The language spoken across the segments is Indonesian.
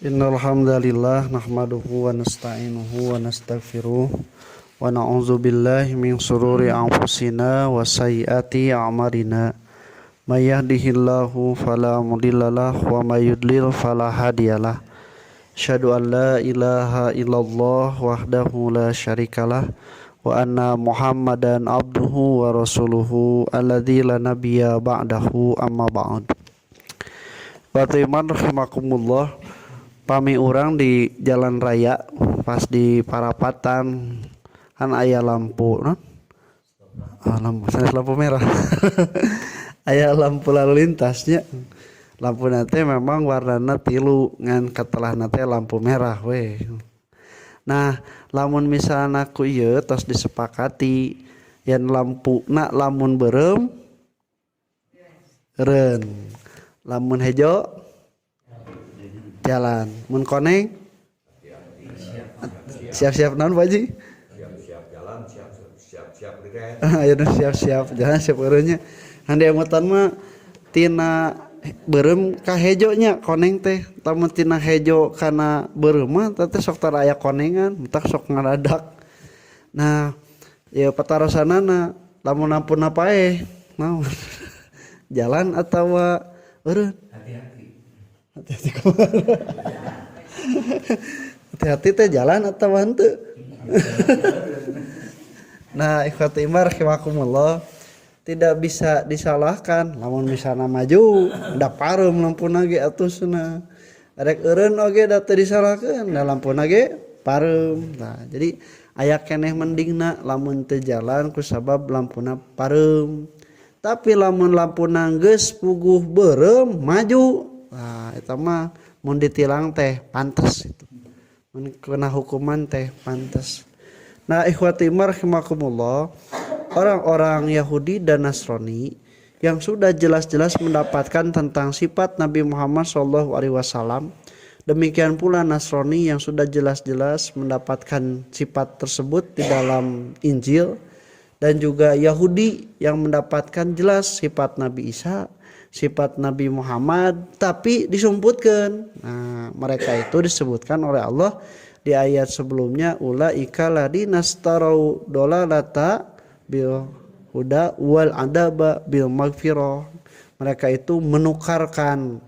Innal hamdalillah nahmaduhu wa nasta'inuhu wa nastaghfiruh wa na'udzu billahi min shururi anfusina wa sayyiati a'malina. May yahdihillahu fala mudhillalah wa may yudlil fala hadiyalah. Asyhadu an la ilaha illallah wahdahu la syarikalah wa anna Muhammadan abduhu wa rasuluhu alladzi la nabiyya ba'dahu amma ba'd. Wa iman rahimakumullah. Pami urang di jalan raya pas di Parapatan kan aya lampu no? Lampu merah aya lampu lalu lintasnya, lampu nate memang warnana tilu ngan katelah nate lampu merah we. Nah lamun misalnya ku ieu tos disepakati yang lampu nak lamun berem ren, lamun hejo jalan, mun koneng siap-siap naon Pak Haji? Siap-siap jalan, siap-siap reket. Ayeuna siap-siap jalan siap eureunnya. Hande emutan mah tina beureum ka hejo nya koneng teh, lamun tina hejo kana beureum mah teh sok tara aya konengan, entak sok ngaradak. Nah, ya patarasanana lamun ampun pae naon? Jalan atawa eureun? Hati-hati kemana? Hati-hati teh jalan atau henteu. Nah, ikhwati iman rahimakumullah, tidak bisa disalahkan lamun misalna maju da pareum lampuna ge atusna. Rek eureun oge da teu disalahkeun, da lampuna ge pareum. Nah, jadi aya keneh mendingna lamun teu jalan ku sabab lampuna pareum. Tapi lamun lampuna geus puguh beureum maju, nah eta mah mun ditilang teh pantes itu. Mun kena hukuman teh pantes. Nah, ikhwati rahimakumullah, orang-orang Yahudi dan Nasrani yang sudah jelas-jelas mendapatkan tentang sifat Nabi Muhammad SAW, demikian pula Nasrani yang sudah jelas-jelas mendapatkan sifat tersebut di dalam Injil, dan juga Yahudi yang mendapatkan jelas sifat Nabi Isa, sifat Nabi Muhammad, tapi disumputkan. Nah, mereka itu disebutkan oleh Allah di ayat sebelumnya, ulaika ladina starau dolalata bil huda wal adaba bil magfirah. Mereka itu menukarkan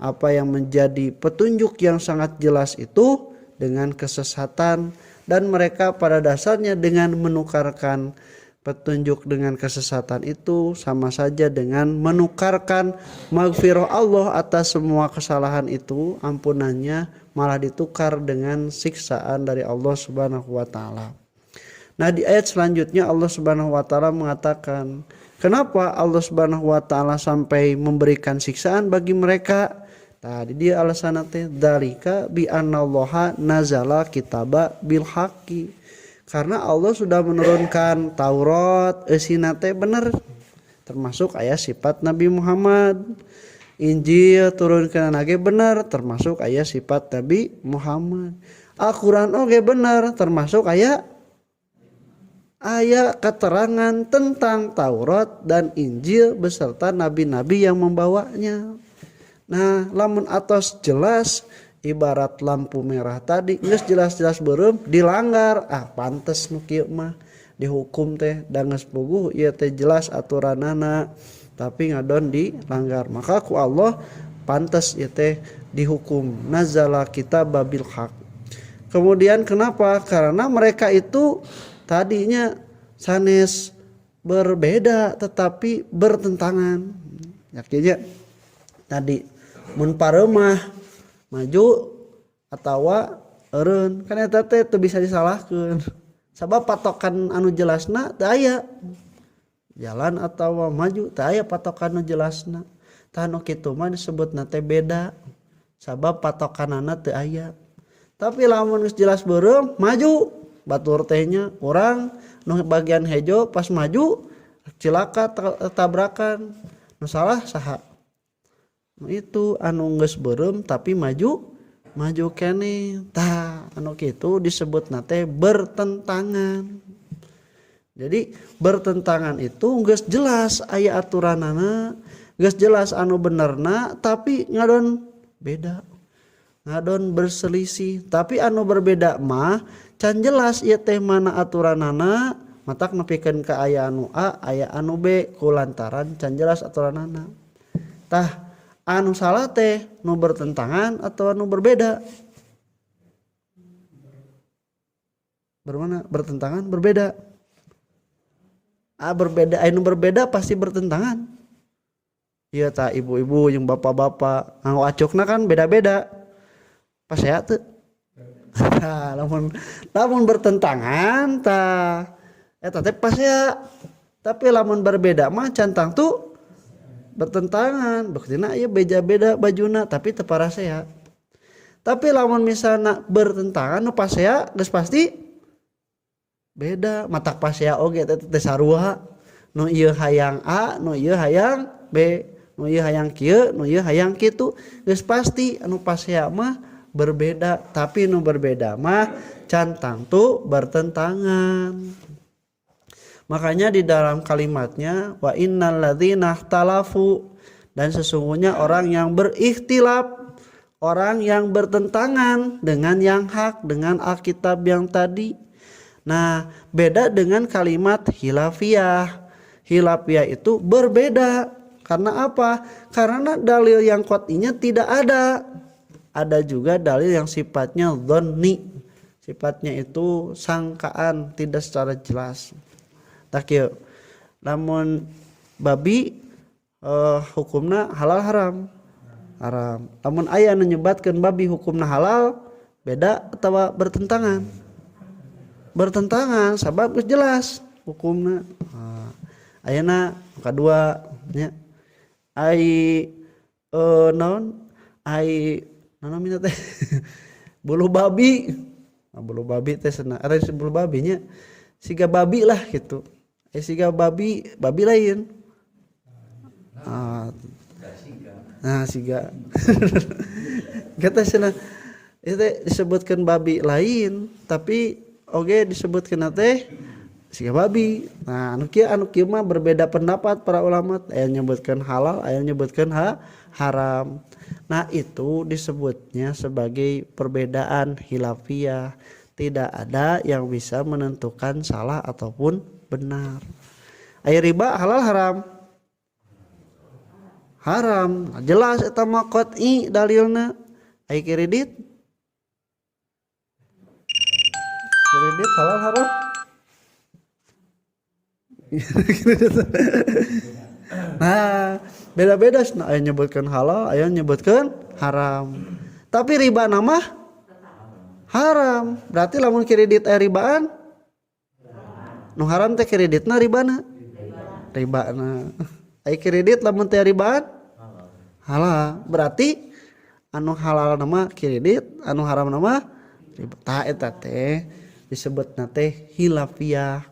apa yang menjadi petunjuk yang sangat jelas itu dengan kesesatan, dan mereka pada dasarnya dengan menukarkan petunjuk dengan kesesatan itu sama saja dengan menukarkan maghfirah Allah atas semua kesalahan itu, ampunannya malah ditukar dengan siksaan dari Allah Subhanahu wa taala. Nah, di ayat selanjutnya Allah Subhanahu wa taala mengatakan, kenapa Allah Subhanahu wa taala sampai memberikan siksaan bagi mereka? Tadi dia alasan teh dzalika bi annallaha nazala kitaba bil haqqi. Karena Allah sudah menurunkan Taurat, eusina teh bener, termasuk aya sifat Nabi Muhammad. Injil turunkeun ge bener, termasuk aya sifat Nabi Muhammad. Al-Qur'an oge bener, termasuk aya keterangan tentang Taurat dan Injil beserta nabi-nabi yang membawanya. Nah, lamun atos jelas ibarat lampu merah tadi geus jelas-jelas beureum dilanggar, pantes nu kieu mah dihukum teh da geus puguh ieu teh jelas aturanana tapi ngadon dilanggar, maka ku Allah pantes ieu teh dihukum. Nazala kitaba bil haq. Kemudian kenapa? Karena mereka itu tadinya sanes berbeda tetapi bertentangan. Yakinnya tadi mun pareum mah maju atawa eureun kan eta teh teu bisa disalahkeun. Sabab patokan anu jelasna teu aya. Jalan atawa maju teu aya patokan anu jelasna. Tah anu kitu mah disebutna teh beda. Sabab patokanana teu aya. Tapi lamun geus jelas beureum maju, batur teh nya urang nu bagian hejo pas maju cilaka tabrakan. Nu salah saha? Itu anu geus beureum tapi maju keneh, tah anu kitu disebutna teh bertentangan. Jadi bertentangan itu geus jelas aya aturanana, geus jelas anu benerna tapi ngadon beda. ngadon berselisih. Tapi anu berbeda mah can jelas ieu teh mana aturanana, matak nepikeun ka aya anu A aya anu B kulantaran can jelas aturanana. Tah anu salah teh nu bertentangan atau anu berbeda? Bermana? Bertentangan, berbeda. Berbeda, anu berbeda pasti bertentangan. Iya tah ibu-ibu jeung bapak-bapak nganggo acukna kan beda-beda. Pas saya tuh. Nah, lamun bertentangan tah eta teh pas ya. Tapi lamun berbeda mah cantang tuh bertentangan. Buktina ieu beda-beda bajuna tapi teu parasea. Tapi lamun misalna bertentangan nu pasea geus pasti beda. Matak pasea oge teh sarua. Nu ieu hayang A, nu ieu hayang B, nu ieu hayang kieu, nu ieu hayang kitu. Geus pasti anu pasea mah berbeda, tapi nu berbeda mah cantang tuh bertentangan. Makanya di dalam kalimatnya wa innal ladzina ikhtalafu, dan sesungguhnya orang yang berikhtilaf, orang yang bertentangan dengan yang hak, dengan Alkitab yang tadi. Nah, beda dengan kalimat hilafiyah. Hilafiyah itu berbeda. Karena apa? Karena dalil yang qat'inya tidak ada. Ada juga dalil yang sifatnya dhonni. Sifatnya itu sangkaan, tidak secara jelas. Tak yuk. Namun babi hukumna halal haram. Haram. Namun aya anu nyebatkeun babi hukumna halal, beda atau bertentangan? Bertentangan, sabab geus jelas hukumna. Ayeuna kadua nya ai naon? Ai namina teh bulu babi. Bulu babi teh cenah are bulu babinya siga babi lah gitu. Siga babi lain. Nah siga. Kita cenah itu disebutkan babi lain tapi oge disebutkeun teh siga babi. Nah anu kieu mah berbeda pendapat para ulama, aya nyebutkeun halal, aya nyebutkeun haram. Nah itu disebutnya sebagai perbedaan hilafiyah. Tidak ada yang bisa menentukan salah ataupun benar. Aya riba halal haram? Haram. Jelas eta mah qat'i dalilna. Aya kredit? Kredit halal haram? Nah, beda-beda aya nyebutkeun halal, aya nyebutkeun haram. Tapi riba nama haram. Berarti lamun kredit aya ribaan? Nu haram teh kreditna ribana. Ribana. Aya kredit lamun teh ribaan? Halal. Berarti anu halal nama kredit, anu haram nama riba. Tah eta teh disebutna teh hilafiyah.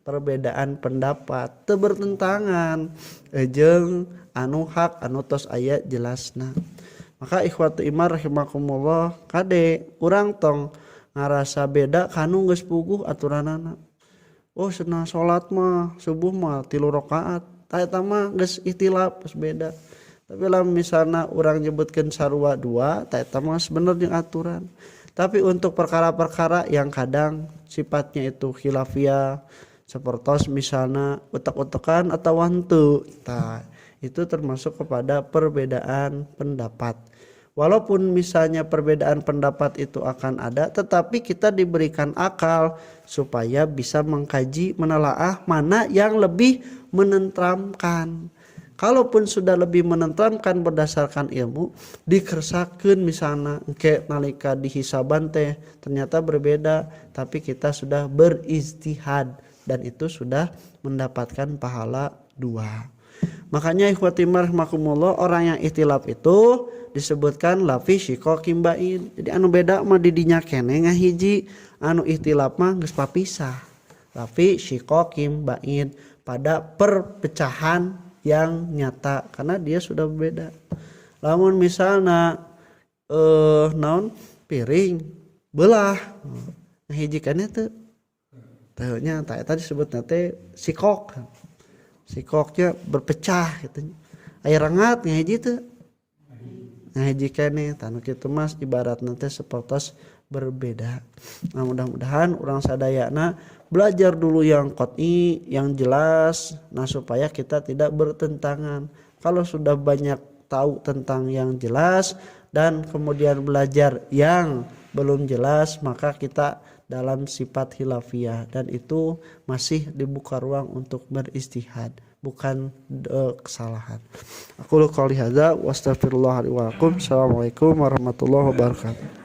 Perbedaan pendapat teu bertentangan jeung anu hak anu tos aya jelasna. Maka ikhwatu iman rahimakumullah kade urang tong ngarasa beda kanu geus puguh aturanana. Oh cenah salat mah subuh mah 3 rakaat. Tah eta mah geus ikhtilaf geus beda. Tapi lamun misalna urang nyebutkeun sarua 2, tah eta mah bener jeung aturan. Tapi untuk perkara-perkara yang kadang sifatnya itu khilafiyah seperti misalnya utek-utekan atau hantu, nah, itu termasuk kepada perbedaan pendapat. Walaupun misalnya perbedaan pendapat itu akan ada, tetapi kita diberikan akal supaya bisa mengkaji, menelaah mana yang lebih menenteramkan. Kalaupun sudah lebih menenteramkan berdasarkan ilmu, dikersakeun misalnya ke nalika dihisaban teh ternyata berbeda, tapi kita sudah berijtihad. Dan itu sudah mendapatkan pahala 2. Makanya ikhwati rahimakumullah orang yang ikhtilaf itu disebutkan lafi syiqaqin ba'in. Jadi anu beda mah di dinya keneh ngahiji, anu ikhtilaf mah geus papisah. Lafi syiqaqin ba'in, pada perpecahan yang nyata karena dia sudah berbeda. Lamun misalna naon piring belah ngahiji kana teu tahunya tadi disebut nanti sikoknya berpecah gitu. Air rengat ngahiji tuh Nah hiji keneh tanu kitu mas ibaratna teh sapertos berbeda. Nah mudah-mudahan urang sadayana belajar dulu yang qot'i, yang jelas, nah supaya kita tidak bertentangan. Kalau sudah banyak tahu tentang yang jelas dan kemudian belajar yang belum jelas, maka kita dalam sifat khilafiyah dan itu masih dibuka ruang untuk beristihad, bukan kesalahan. Aku qouli hadza wa astaghfirullah li wa lakum. Assalamualaikum warahmatullahi wabarakatuh.